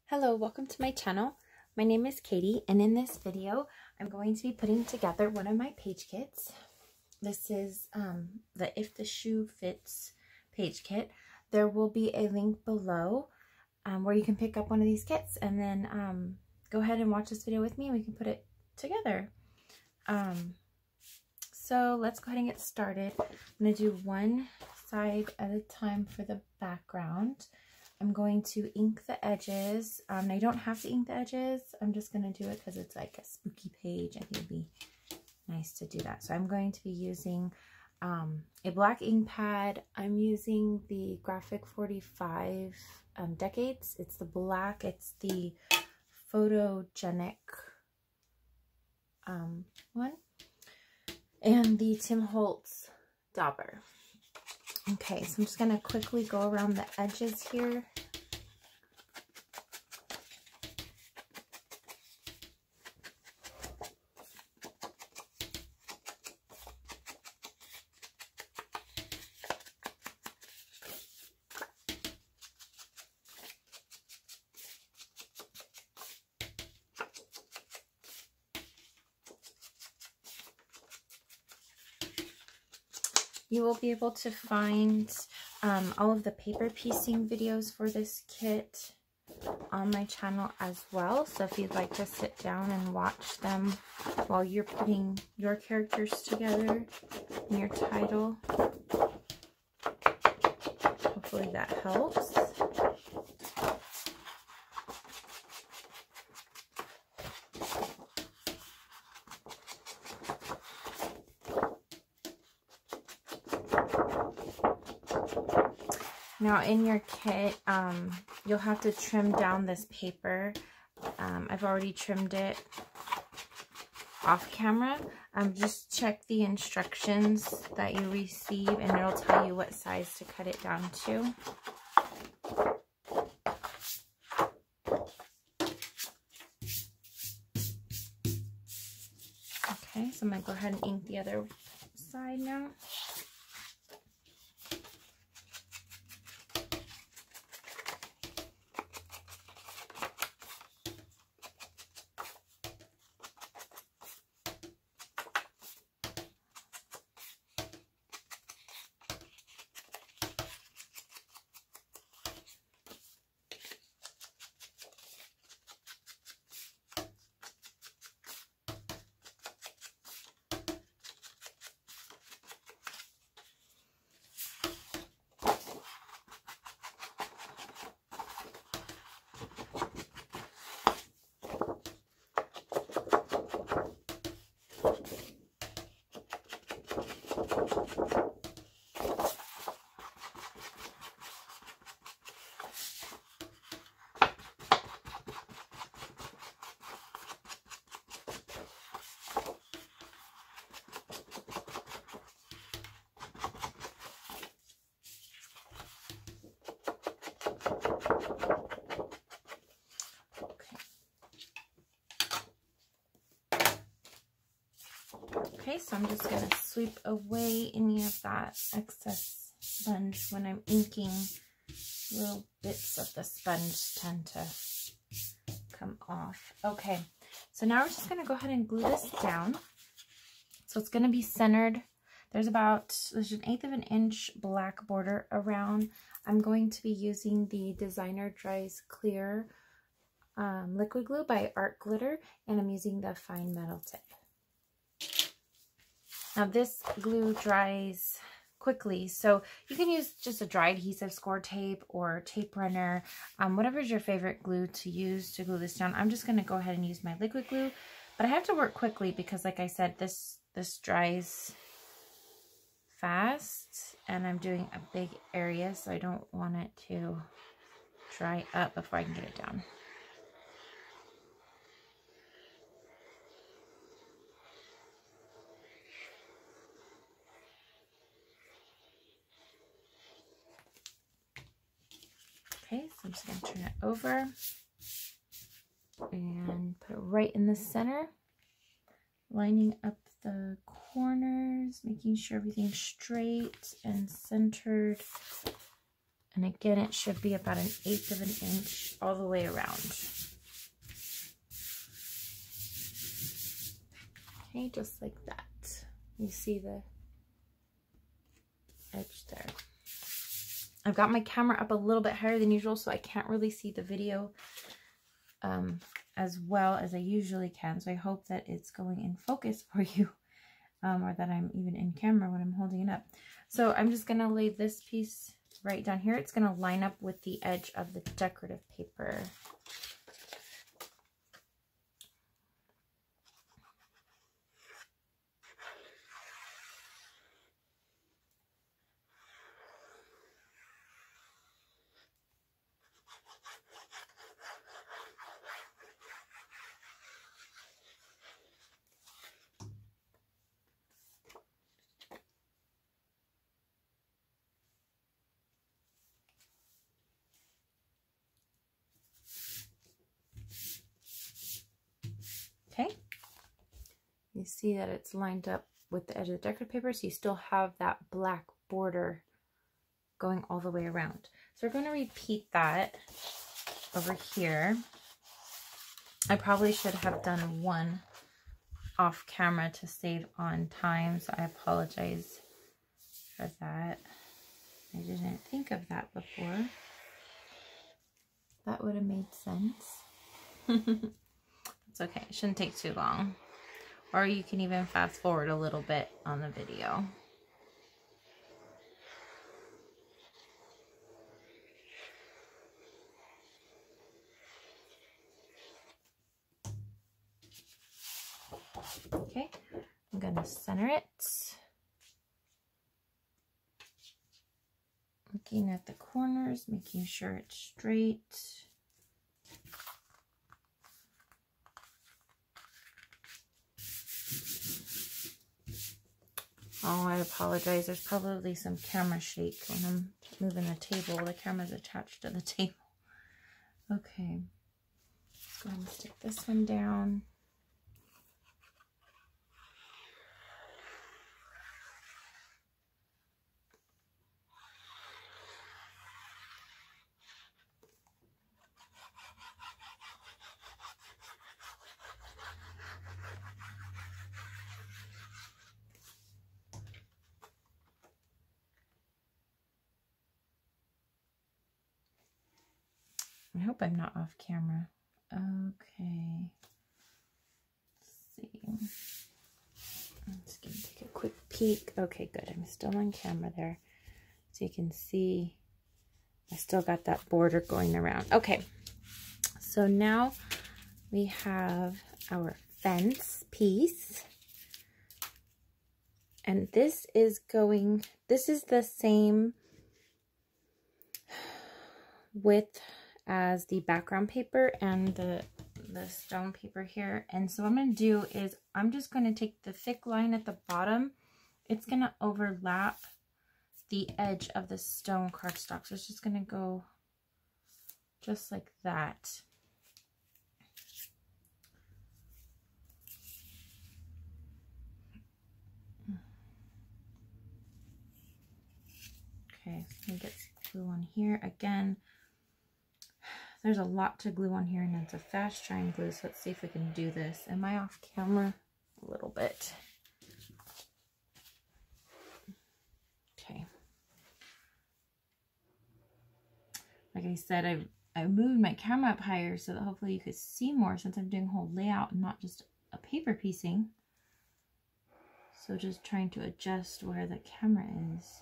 Hello, welcome to my channel. My name is Katie, and in this video I'm going to be putting together one of my page kits. This is the If the Shoe Fits page kit. There will be a link below where you can pick up one of these kits, and then go ahead and watch this video with me and we can put it together. So let's go ahead and get started. I'm going to do one side at a time for the background. I'm going to ink the edges. I don't have to ink the edges. I'm just going to do it because it's like a spooky page. I think it'd be nice to do that. So I'm going to be using a black ink pad. I'm using the Graphic 45 Decades. It's the black. It's the photogenic one. And the Tim Holtz Dauber. Okay, so I'm just going to quickly go around the edges here. You will be able to find all of the paper piecing videos for this kit on my channel as well. So if you'd like to sit down and watch them while you're putting your characters together in your title, hopefully that helps. Now in your kit, you'll have to trim down this paper. I've already trimmed it off camera. Just check the instructions that you receive and it'll tell you what size to cut it down to. Okay, so I'm going to go ahead and ink the other side now. Okay, so I'm just going to sweep away any of that excess sponge when I'm inking. Little bits of the sponge tend to come off. Okay, so now we're just going to go ahead and glue this down. So it's going to be centered. There's an 1/8 of an inch black border around. I'm going to be using the Designer Dries Clear liquid glue by Art Glitter, and I'm using the fine metal tip. Now this glue dries quickly, so you can use just a dry adhesive, score tape, or tape runner, whatever is your favorite glue to use to glue this down. I'm just going to go ahead and use my liquid glue, but I have to work quickly because, like I said, this dries fast, and I'm doing a big area, so I don't want it to dry up before I can get it down. Okay, so I'm just going to turn it over and put it right in the center, lining up the corners, making sure everything's straight and centered And again, it should be about 1/8 of an inch all the way around. Okay, just like that. You see the edge there. I've got my camera up a little bit higher than usual, so I can't really see the video as well as I usually can. So I hope that it's going in focus for you, or that I'm even in camera when I'm holding it up. So I'm just going to lay this piece right down here. It's going to line up with the edge of the decorative paper. Okay, you see that it's lined up with the edge of the decorative paper, so you still have that black border going all the way around. So we're going to repeat that over here. I probably should have done one off camera to save on time, so I apologize for that. I didn't think of that before. That would have made sense. It's okay, it shouldn't take too long. Or you can even fast forward a little bit on the video. Okay, I'm gonna center it. Looking at the corners, making sure it's straight. Oh, I apologize. There's probably some camera shake when I'm moving the table. The camera's attached to the table. Okay. Let's go ahead and stick this one down. I hope I'm not off camera. Okay. Let's see. I'm just going to take a quick peek. Okay, good. I'm still on camera there. So you can see I still got that border going around. Okay. So now we have our fence piece. And this is the same width as the background paper and the stone paper here. And so what I'm going to do is I'm just going to take the thick line at the bottom. It's going to overlap the edge of the stone cardstock. So it's just going to go just like that. Okay, so I'm going to get some glue on here. Again, there's a lot to glue on here, and it's a fast drying glue, so let's see if we can do this. Am I off camera? A little bit. Okay. Like I said, I moved my camera up higher so that hopefully you could see more, since I'm doing a whole layout and not just a paper piecing. So just trying to adjust where the camera is.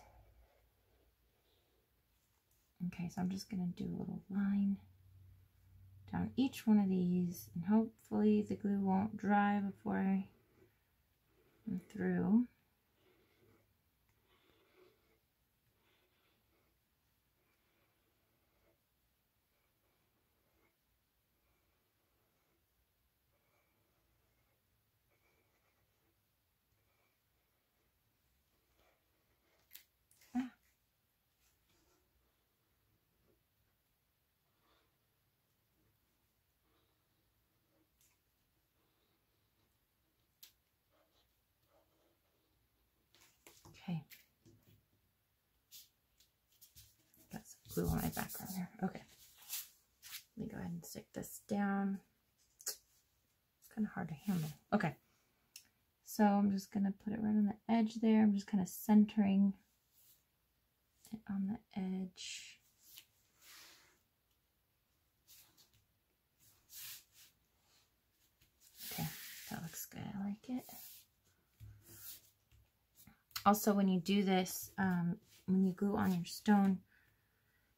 Okay, so I'm just going to do a little line down each one of these, and hopefully the glue won't dry before I am through. Okay. Got some glue on my background here. Okay. Let me go ahead and stick this down. It's kind of hard to handle. Okay. So I'm just going to put it right on the edge there. I'm just kind of centering it on the edge. Okay, that looks good. I like it. Also, when you do this, when you glue on your stone,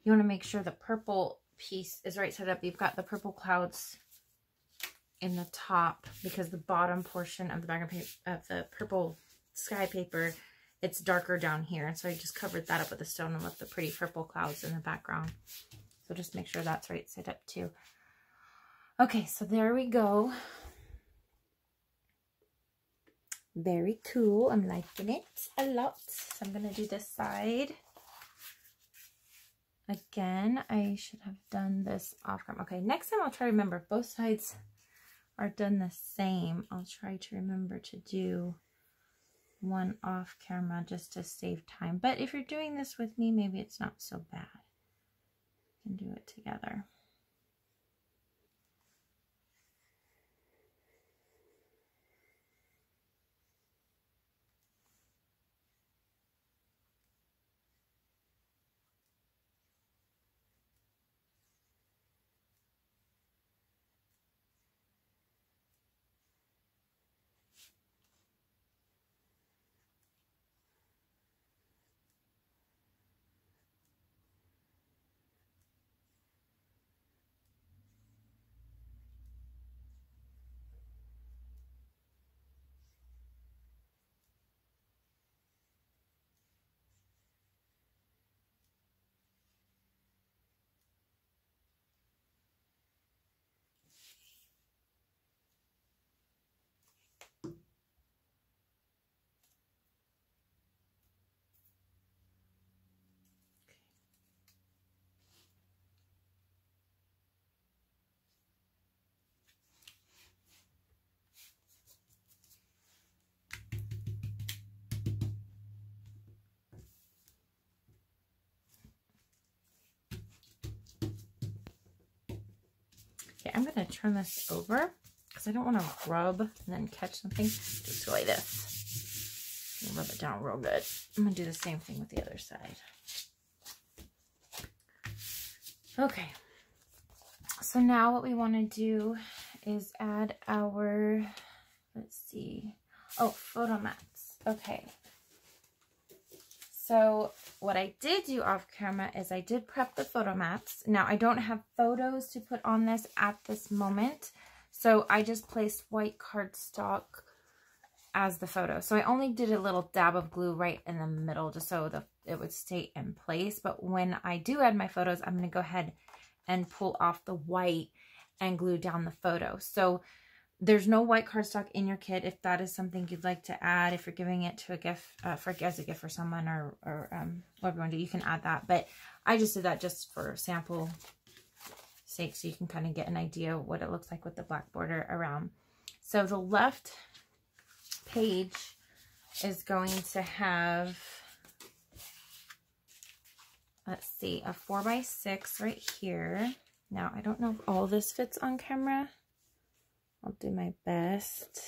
you want to make sure the purple piece is right side up. You've got the purple clouds in the top because the bottom portion of the background paper, of the purple sky paper, it's darker down here. And so I just covered that up with the stone and left the pretty purple clouds in the background. So just make sure that's right side up too. Okay, so there we go. Very cool. I'm liking it a lot. So I'm going to do this side. Again, I should have done this off camera. Okay, next time I'll try to remember if both sides are done the same. I'll try to remember to do one off camera just to save time. But if you're doing this with me, maybe it's not so bad. We can do it together. Okay, I'm going to turn this over because I don't want to rub and then catch something. Just go like this. And rub it down real good. I'm going to do the same thing with the other side. Okay. So now what we want to do is add our, let's see. Oh, photo mats. Okay. So what I did do off camera is I did prep the photo mats. Now I don't have photos to put on this at this moment. So I just placed white cardstock as the photo. So I only did a little dab of glue right in the middle just so it would stay in place. But when I do add my photos, I'm going to go ahead and pull off the white and glue down the photo. So there's no white cardstock in your kit. If that is something you'd like to add, if you're giving it to a gift, as a gift for someone or whatever you want to do, you can add that. But I just did that just for sample sake, so you can kind of get an idea of what it looks like with the black border around. So the left page is going to have, let's see, a 4x6 right here. Now, I don't know if all this fits on camera. I'll do my best.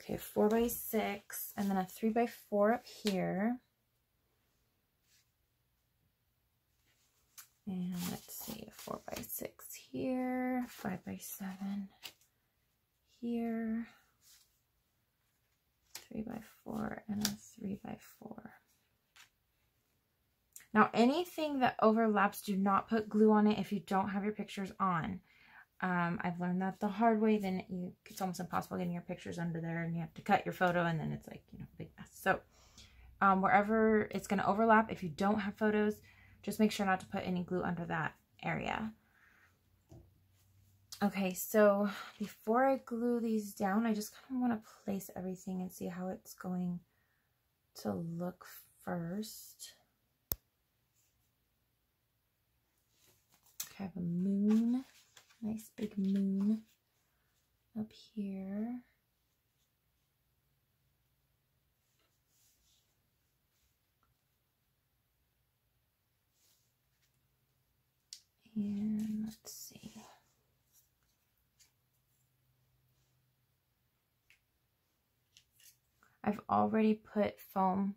Okay, 4x6, and then a 3x4 up here. And let's see, a 4x6 here, 5x7 here, 3x4, and a 3x4. Now, anything that overlaps, do not put glue on it if you don't have your pictures on. I've learned that the hard way. Then it's almost impossible getting your pictures under there, and you have to cut your photo, and then it's like, you know, a big mess. So wherever it's going to overlap, if you don't have photos, just make sure not to put any glue under that area. Okay, so before I glue these down, I just kind of want to place everything and see how it's going to look first. Okay, I have a moon. Nice big moon up here. And let's see. I've already put foam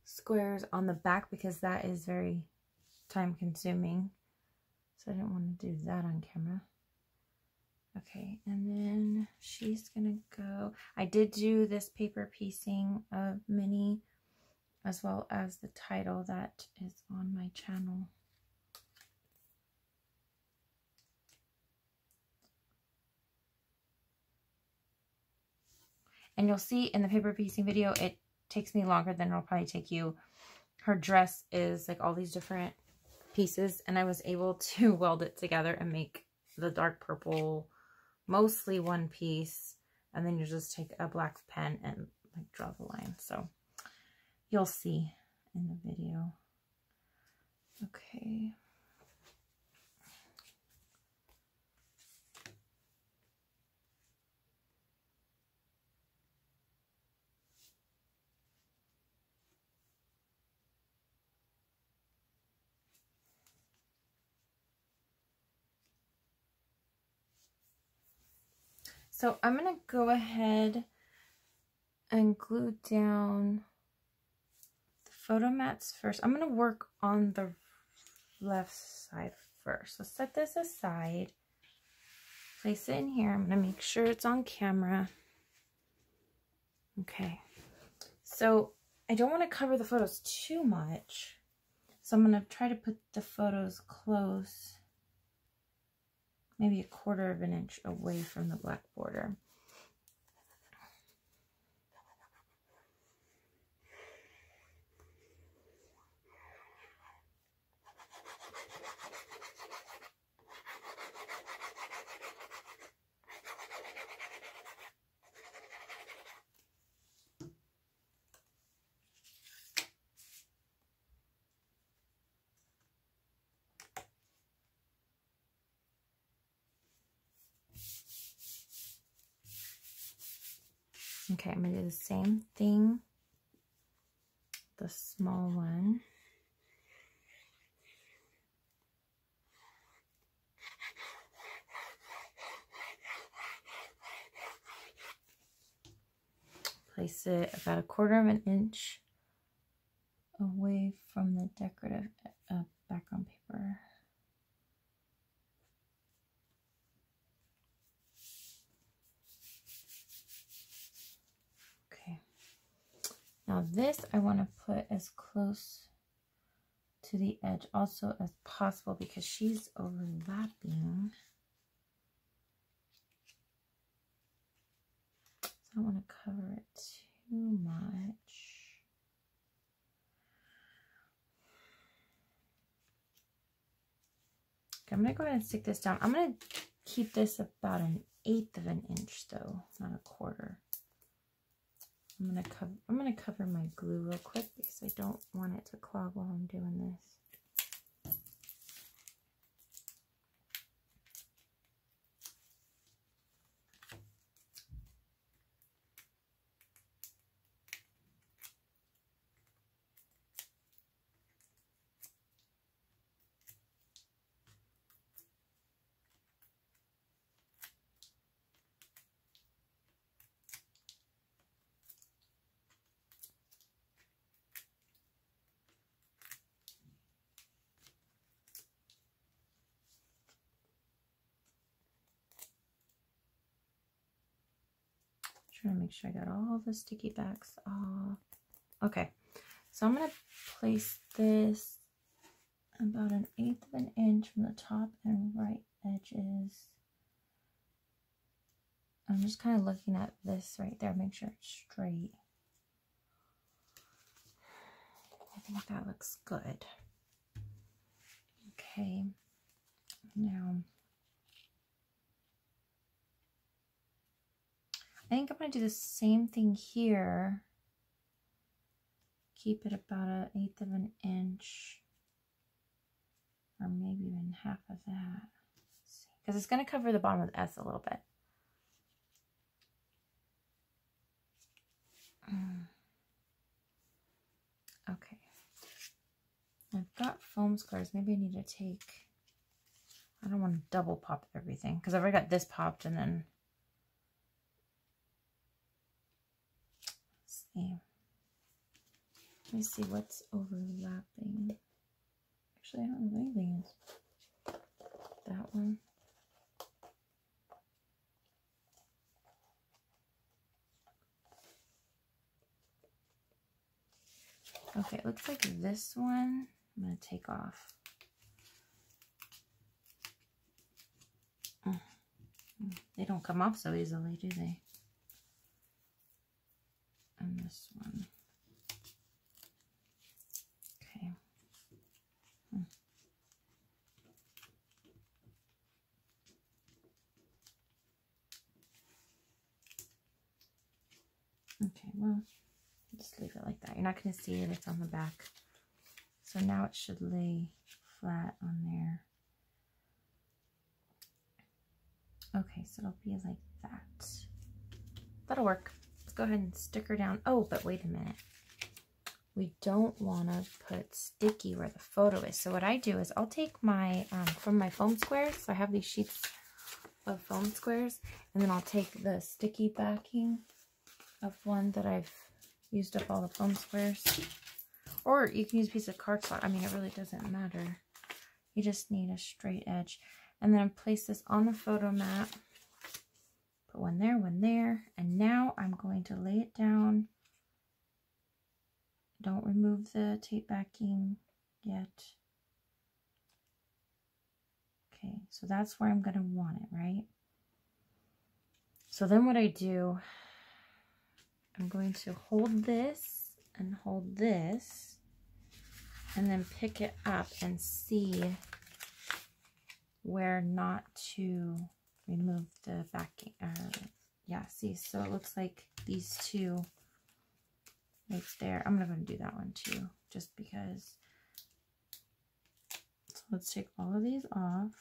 squares on the back because that is very time consuming. So I didn't want to do that on camera. Okay, and then she's gonna go. I did do this paper piecing of Minnie as well as the title that is on my channel. And you'll see in the paper piecing video, it takes me longer than it'll probably take you. Her dress is like all these different pieces, and I was able to weld it together and make the dark purple mostly one piece, and then you just take a black pen and like draw the line. So you'll see in the video. Okay. So I'm going to go ahead and glue down the photo mats first. I'm going to work on the left side first. So set this aside. Place it in here. I'm going to make sure it's on camera. Okay. So I don't want to cover the photos too much. So I'm going to try to put the photos close. Maybe a 1/4 of an inch away from the black border. Okay, I'm going to do the same thing, the small one. Place it about a 1/4 of an inch away from the decorative background paper. Now this I want to put as close to the edge also as possible because she's overlapping. So I don't want to cover it too much. Okay, I'm going to go ahead and stick this down. I'm going to keep this about 1/8 of an inch though, not a 1/4. I'm gonna cover my glue real quick because I don't want it to clog while I'm doing this. Trying to make sure I got all the sticky backs off. Okay, so I'm going to place this about 1/8 of an inch from the top and right edges. I'm just kind of looking at this right there, make sure it's straight. I think that looks good. Okay, now I think I'm going to do the same thing here. Keep it about 1/8 of an inch, or maybe even half of that. Because it's going to cover the bottom of the S a little bit. Okay. I've got foam squares. Maybe I need to take I don't want to double pop everything because I've already got this popped, and then let's see. Let me see what's overlapping. Actually, I don't know if anything is. That one. Okay, it looks like this one I'm going to take off. They don't come off so easily, do they? And this one. Okay. Okay, well, just leave it like that. You're not going to see it, it's on the back. So now it should lay flat on there. Okay, so it'll be like that. That'll work. Let's go ahead and stick her down. Oh, but wait a minute. We don't want to put sticky where the photo is. So what I do is I'll take my, from my foam squares. So I have these sheets of foam squares. And then I'll take the sticky backing of one that I've used up all the foam squares. Or you can use a piece of cardstock. I mean, it really doesn't matter. You just need a straight edge. And then place this on the photo mat. Put one there. And now I'm going to lay it down. Don't remove the tape backing yet. Okay, so that's where I'm going to want it, right? So then what I do, I'm going to hold this and hold this. And then pick it up and see where not to remove the backing. Yeah, see, so it looks like these two right there. I'm gonna go and do that one too, just because. So let's take all of these off.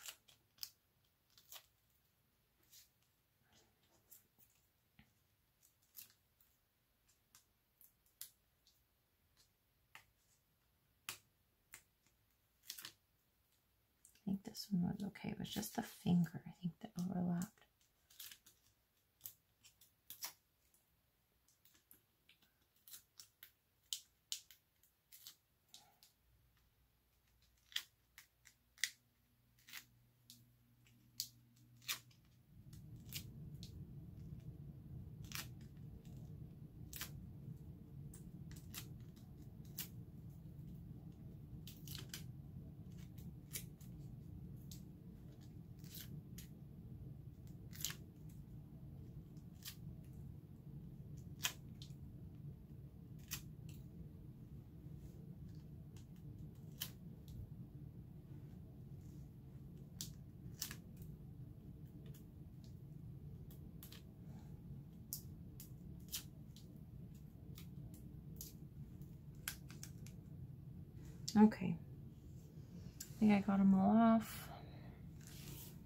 I think this one was okay. It was just the finger, I think, that overlapped. Okay, I think I got them all off.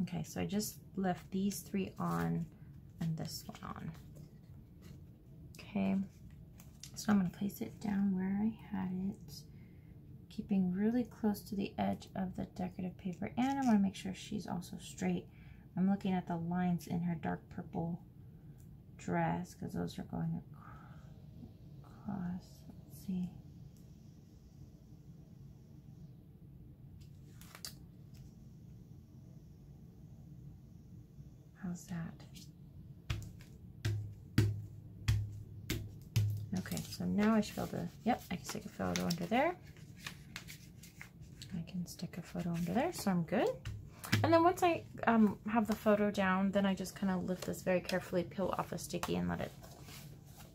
Okay, so I just left these three on and this one on. Okay, so I'm going to place it down where I had it, keeping really close to the edge of the decorative paper, and I want to make sure she's also straight. I'm looking at the lines in her dark purple dress because those are going across. Let's see. How's that? Okay, so now I should be able to, yep, I can stick a photo under there. I can stick a photo under there, so I'm good. And then once I have the photo down, then I just kind of lift this very carefully, peel off the sticky, and let it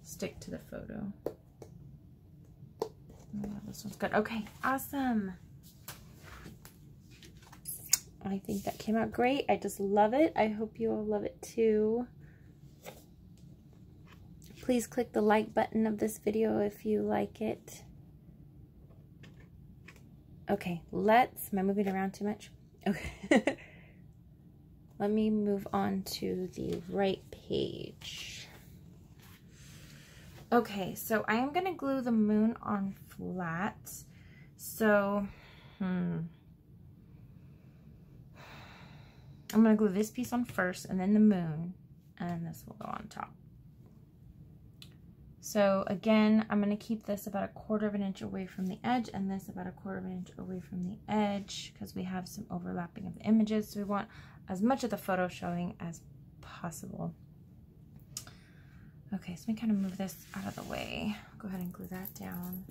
stick to the photo. Oh, yeah, this one's good. Okay, awesome. I think that came out great. I just love it. I hope you all love it too. Please click the like button of this video if you like it. Okay, am I moving around too much? Okay. Let me move on to the right page. Okay, so I am going to glue the moon on flat. So, I'm going to glue this piece on first and then the moon, and then this will go on top. So again, I'm going to keep this about 1/4 of an inch away from the edge and this about 1/4 of an inch away from the edge because we have some overlapping of the images. So we want as much of the photo showing as possible. Okay, so let me kind of move this out of the way. Go ahead and glue that down.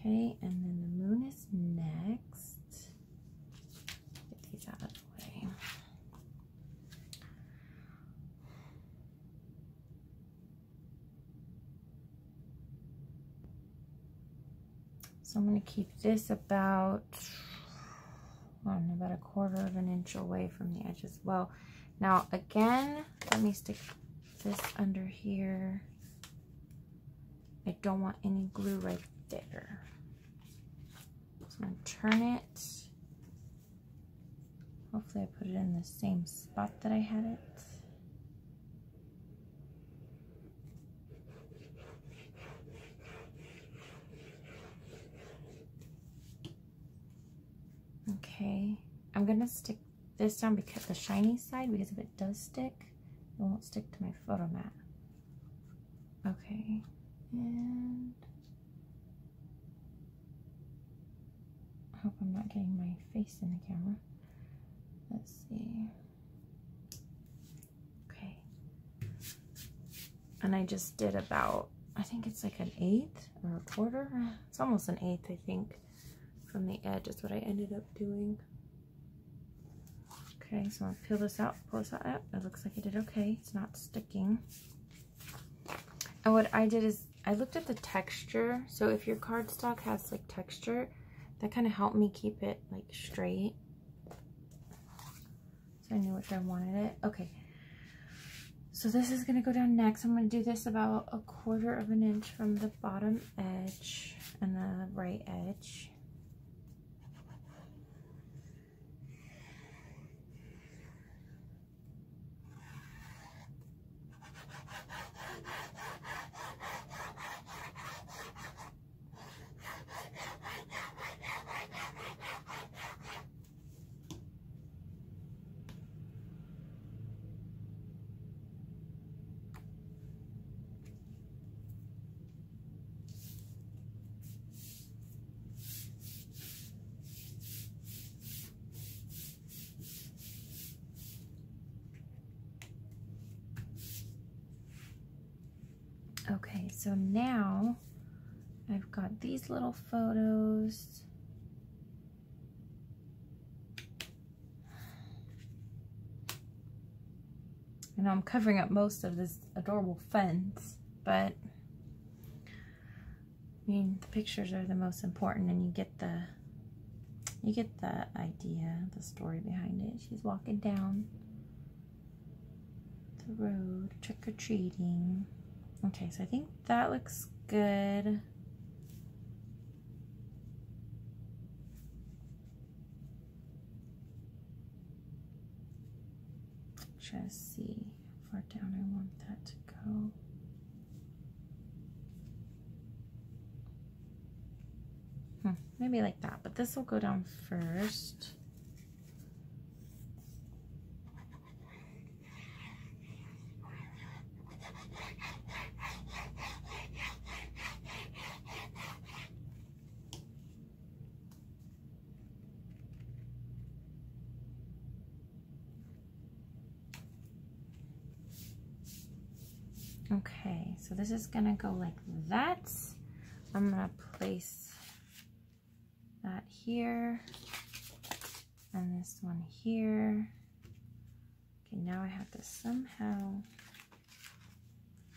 Okay, and then the moon is next. Get these out of the way. So I'm going to keep this about, about 1/4 of an inch away from the edge as well. Now again, let me stick this under here. I don't want any glue right there. So I'm going to turn it. Hopefully I put it in the same spot that I had it. Okay, I'm going to stick this down because the shiny side, because if it does stick, it won't stick to my photo mat. Okay, and I hope I'm not getting my face in the camera. Let's see. Okay. And I just did about, I think it's like 1/8 or 1/4. It's almost 1/8, I think, from the edge is what I ended up doing. Okay, so I'll peel this out, pull this out. It looks like I did okay. It's not sticking. And what I did is I looked at the texture. So if your cardstock has like texture, that kind of helped me keep it like straight. So I knew which I wanted it. Okay. So this is going to go down next. I'm going to do this about 1/4 of an inch from the bottom edge and the right edge. Okay, so now I've got these little photos. I know I'm covering up most of this adorable fence, but I mean, the pictures are the most important, and you get the idea, the story behind it. She's walking down the road, trick-or-treating. Okay, so I think that looks good. Try to see how far down I want that to go. Maybe like that, but this will go down first. Okay, so this is gonna go like that. I'm gonna place that here and this one here. Okay, now I have to somehow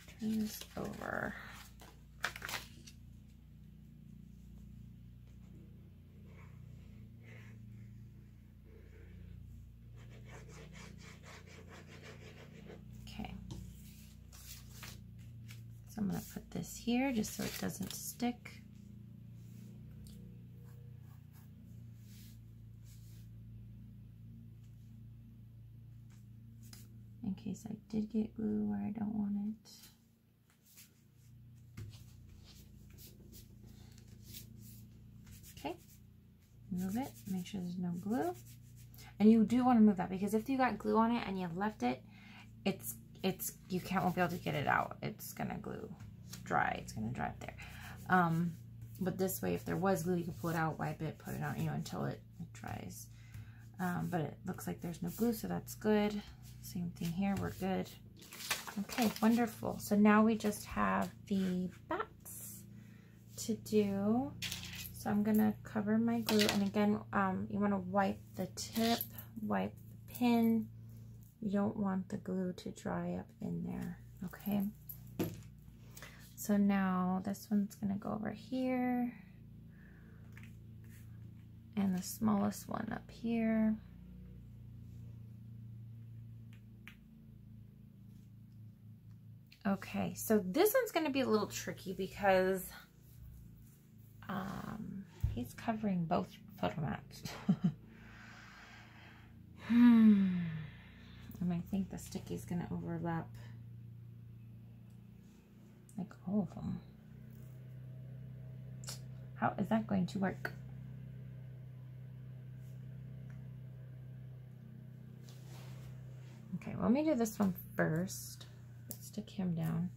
turn this over. this here just so it doesn't stick. In case I did get glue where I don't want it. Okay, move it, make sure there's no glue. And you do want to move that because if you got glue on it and you left it, won't be able to get it out. It's gonna dry. It's gonna dry up there. But this way, if there was glue, you can pull it out, wipe it, put it on, until it dries. But it looks like there's no glue, so that's good. Same thing here, we're good. Okay, wonderful. So now we just have the bats to do. So I'm gonna cover my glue, and again, you wanna wipe the tip, wipe the pin. You don't want the glue to dry up in there, okay? So now this one's gonna go over here, and the smallest one up here. Okay, so this one's gonna be a little tricky because he's covering both photo mats. And I think the sticky's gonna overlap like all of them. How is that going to work? Okay, well, let me do this one first. Let's stick him down.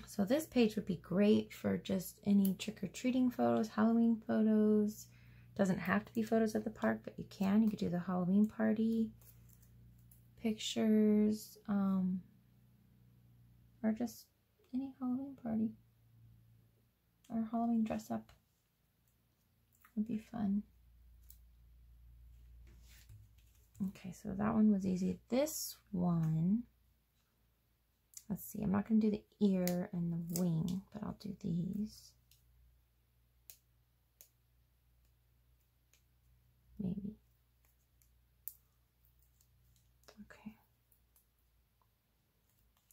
So this page would be great for just any trick-or-treating photos, Halloween photos. Doesn't have to be photos at the park, but you can. You could do the Halloween party pictures, or just any Halloween party or Halloween dress up would be fun. Okay, so that one was easy. This one, let's see, I'm not going to do the ear and the wing, but I'll do these. Maybe. Okay.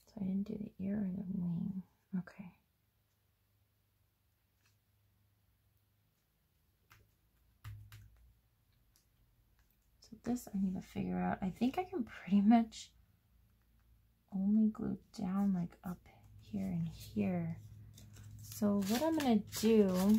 So I didn't do the ear or the wing. Okay. So this I need to figure out. I think I can pretty much only glue down like up here and here. So what I'm gonna do